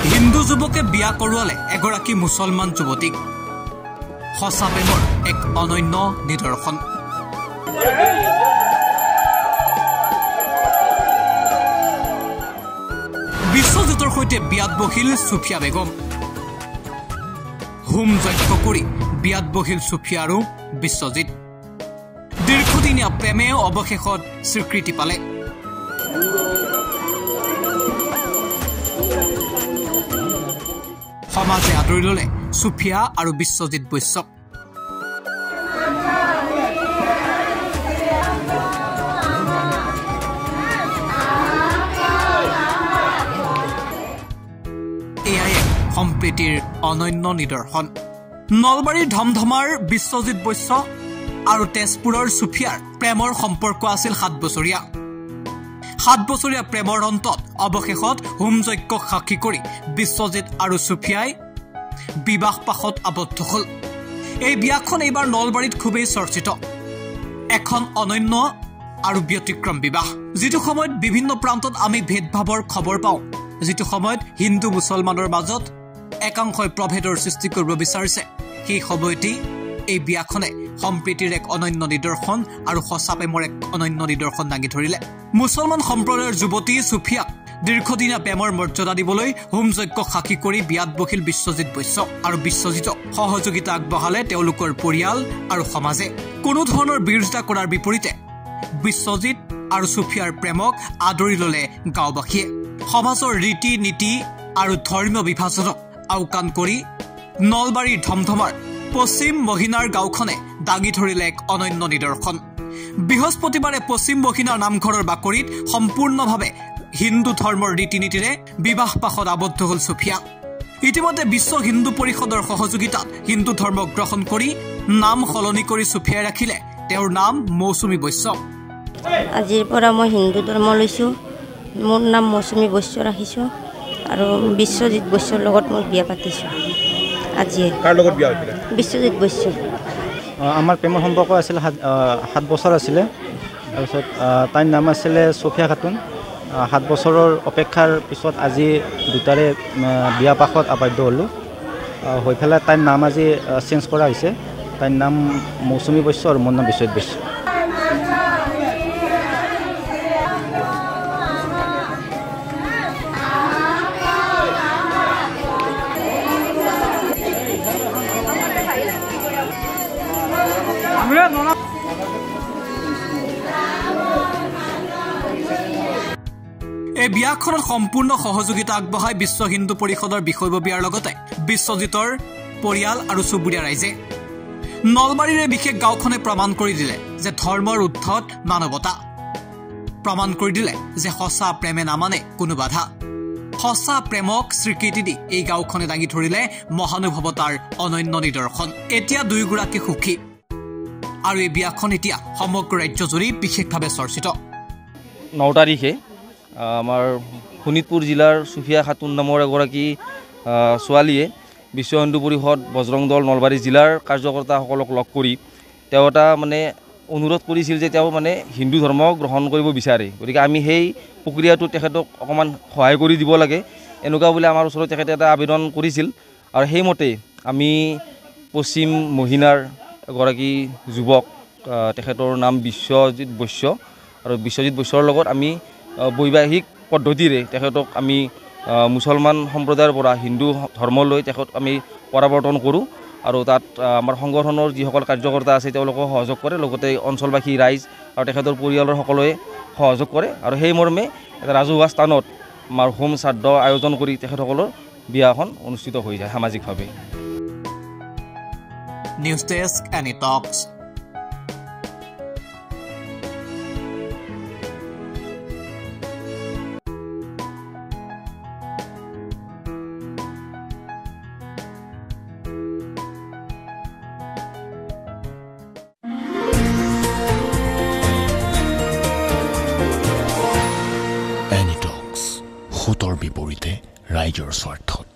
হিন্দু যুৱকে বিয়া কৰোৱালে এগৰাকী মুছলমান যুৱতীক সঁচা প্ৰেমৰ এক অনন্য নিদৰ্শন বিশ্বজিতৰ সৈতে বিয়াত বহিল সুফিয়া বেগম হোম যজ্ঞ কৰি বিয়াত বহিল সুফিয়া আৰু বিশ্বজিত দীৰ্ঘদিনীয়া প্ৰেমে অৱশেষত স্বীকৃতি পালে সমাজে আদৰি ললে সুফিয়া আৰু বিশ্বজিত বৈশ্যক সম্প্ৰীতিৰ অনন্য নিদৰ্শন নলবাৰীৰ ধমধমাৰ বিশ্বজিত বৈশ্য আৰু তেজপুৰৰ সুফিয়াৰ প্ৰেমৰ সম্পৰ্ক আছিল 7 বছৰীয়া 7 বছৰীয়া প্ৰেমৰ অন্তত অৱশেষত হোম যজ্ঞক সাক্ষী কৰি বিশ্বজিত আৰু সুফিয়াই বিবাহ পাশত আবদ্ধ হল এই বিয়াখন এইবাৰ নলবাৰীত খুবেই চৰ্চিত এখন অনন্য আৰু ব্যতিক্ৰম বিবাহ যিটো সময়ত বিভিন্ন প্ৰান্তত আমি ভেদভাৱৰ খবৰ পাওঁ যিটো সময়ত হিন্দু মুছলমানৰ মাজত একাংশই প্ৰভেদৰ সৃষ্টি কৰিব বিচাৰিছে সেই সময়তেই এই বিয়াখনে সম্প্ৰীতিৰ এক অনন্য নিদৰ্শন আৰু সঁচা প্ৰেমৰ এক অনন্য নিদৰ্শন দাঙি ধৰিলে মুছলমান সম্প্ৰদায়ৰ যুৱতী সুফিয়াক দীৰ্ঘদিনীয়া প্ৰেমৰ মৰ্যাদা দিবলৈ হোম যজ্ঞ সাক্ষী কৰি বিয়াত বহিল বিশ্বজিত বৈশ্য আৰু বিশ্বজিতক সহযোগিতা আগবঢ়ালে তেওঁলোকৰ পৰিয়াল আৰু সমাজে কোনো ধৰণৰ বিৰোধিতা কৰাৰ বিপৰীতে বিশ্বজিত আৰু সুফিয়াৰ প্ৰেমক আদৰি ললে গাঁওবাসীয়ে সমাজৰ ৰীতি নীতি আৰু ধৰ্মীয় বিভাজনক আওকাণ কৰি নলবাৰীৰ ধমধমাৰ পশ্চিম মহিনাৰ গাঁওখনে দাঙি ধৰিলে এক অনন্য নিদৰ্শন বৃহস্পতিবাৰে পশ্চিম মহিনাৰ নামঘৰৰ বাকৰিত সম্পূৰ্ণভাৱে হিন্দু ধৰ্মৰ ৰীতি নীতিৰে বিবাহ পাশত আবদ্ধ হল সুফিয়া ইতিমধ্যে বিশ্ব হিন্দু পৰিষদৰ সহযোগিতাত হিন্দু ধৰ্ম গ্ৰহণ কৰি নাম সলনি কৰি সুফিয়াই ৰাখিলে তেওঁৰ নাম মৌচুমী বৈশ্য আজিৰ পৰা মই হিন্দু ধৰ্ম লৈছো মোৰ নাম মৌচুমী বৈশ্য ৰাখিছো আৰু বিশ্বজিত বৈশ্যৰ লগত মই বিয়া পাতিছো আজি কাৰ লগত বিয়া হৈছিল বিশ্বজিত বৈশ্য আমাৰ প্ৰেমৰ সম্পৰ্ক আছিল 7 বছৰ আছিল তাৰপিছত তাইৰ নাম আছিল সুফিয়া খাতুন 7 বছৰৰ অপেক্ষাৰ পিছত আজি দুটাৰে বিয়া পাশত আবদ্ধ হলো হৈ ফেলে তাইৰ নাম আজি চেঞ্জ কৰা হৈছে তাইৰ নাম মৌচুমী বৈশ্য আৰু মোৰ নাম বিশ্বজিত বৈশ্য এই বিয়াখনত সম্পূৰ্ণ সহযোগিতা আগবঢ়াই বিশ্ব হিন্দু পৰিষদৰ বিষয়ববীয়াৰ লগতে বিশ্বজিতৰ পৰিয়াল আৰু চুবুৰীয়া ৰাইজে নলবাৰীৰ বিশেষ গাঁওখনে প্ৰমাণ কৰি দিলে যে ধৰ্মৰ উদ্ধত মানৱতা প্ৰমাণ কৰি দিলে যে সঁচা প্ৰেমে নামানে কোনো বাধা সঁচা প্ৰেমক স্বীকৃতি দি এই গাঁওখনে দাঙি ধৰিলে মহানুভৱতাৰ অনন্য নিদৰ্শন এতিয়া দুয়োগৰাকী সুখী আৰু এই বিয়াখন এতিয়া সমগ্ৰ ৰাজ্যজুৰি বিশেষভাৱে চৰ্চিত 9 তাৰিখে আমাৰ শোণিতপুৰ জিলাৰ সুফিয়া খাতুন নামৰ এগৰাকী ছোৱালীয়ে বিশ্ব হিন্দু পৰিষদ বজৰং দল নলবাৰী জিলাৰ কাৰ্যকৰ্তাসকলক লগ কৰি তেওঁ এটা মানে অনুৰোধ কৰিছিল যে তেওঁ মানে হিন্দু ধৰ্ম গ্ৰহণ কৰিব বিচাৰে গতিকে আমি সেই প্ৰক্ৰিয়াটো তেখেতক অকণমান সহায় কৰি দিব লাগে এনেকুৱা বুলি আমাৰ ওচৰত তেখেতে এটা আবেদন কৰিছিল আৰু সেইমতে আমি পশ্চিম মহিনাৰ এগৰাকী যুৱক তেখেতৰ নাম বিশ্বজিত বৈশ্য আৰু বিশ্বজিত বৈশ্যৰ লগত আমি বৈবাহিক পদ্ধতিৰে তেখেতক আমি মুছলমান সম্প্ৰদায়ৰ পৰা হিন্দু ধৰ্মলৈ তেখেত আমি পৰিৱৰ্তন কৰোঁ আৰু তাত আমাৰ সংগঠনৰ যিসকল কাৰ্যকৰ্তা আছে তেওঁলোকক সহযোগ কৰে লগতে অঞ্চলবাসী ৰাইজ আৰু তেখেতৰ পৰিয়ালৰ সকলোৱে সহযোগ কৰে আৰু সেই মৰ্মে এটা ৰাজহুৱা স্থানত আমাৰ হোম শ্ৰাদ্ধ আয়োজন কৰি তেখেতসকলৰ বিয়াখন অনুষ্ঠিত হৈ যায় সামাজিকভাৱে নিউজ ডেস্ক এনি টক্স এনি টক্স, সোতৰ বিপৰীতে ৰাইজৰ স্বাৰ্থত।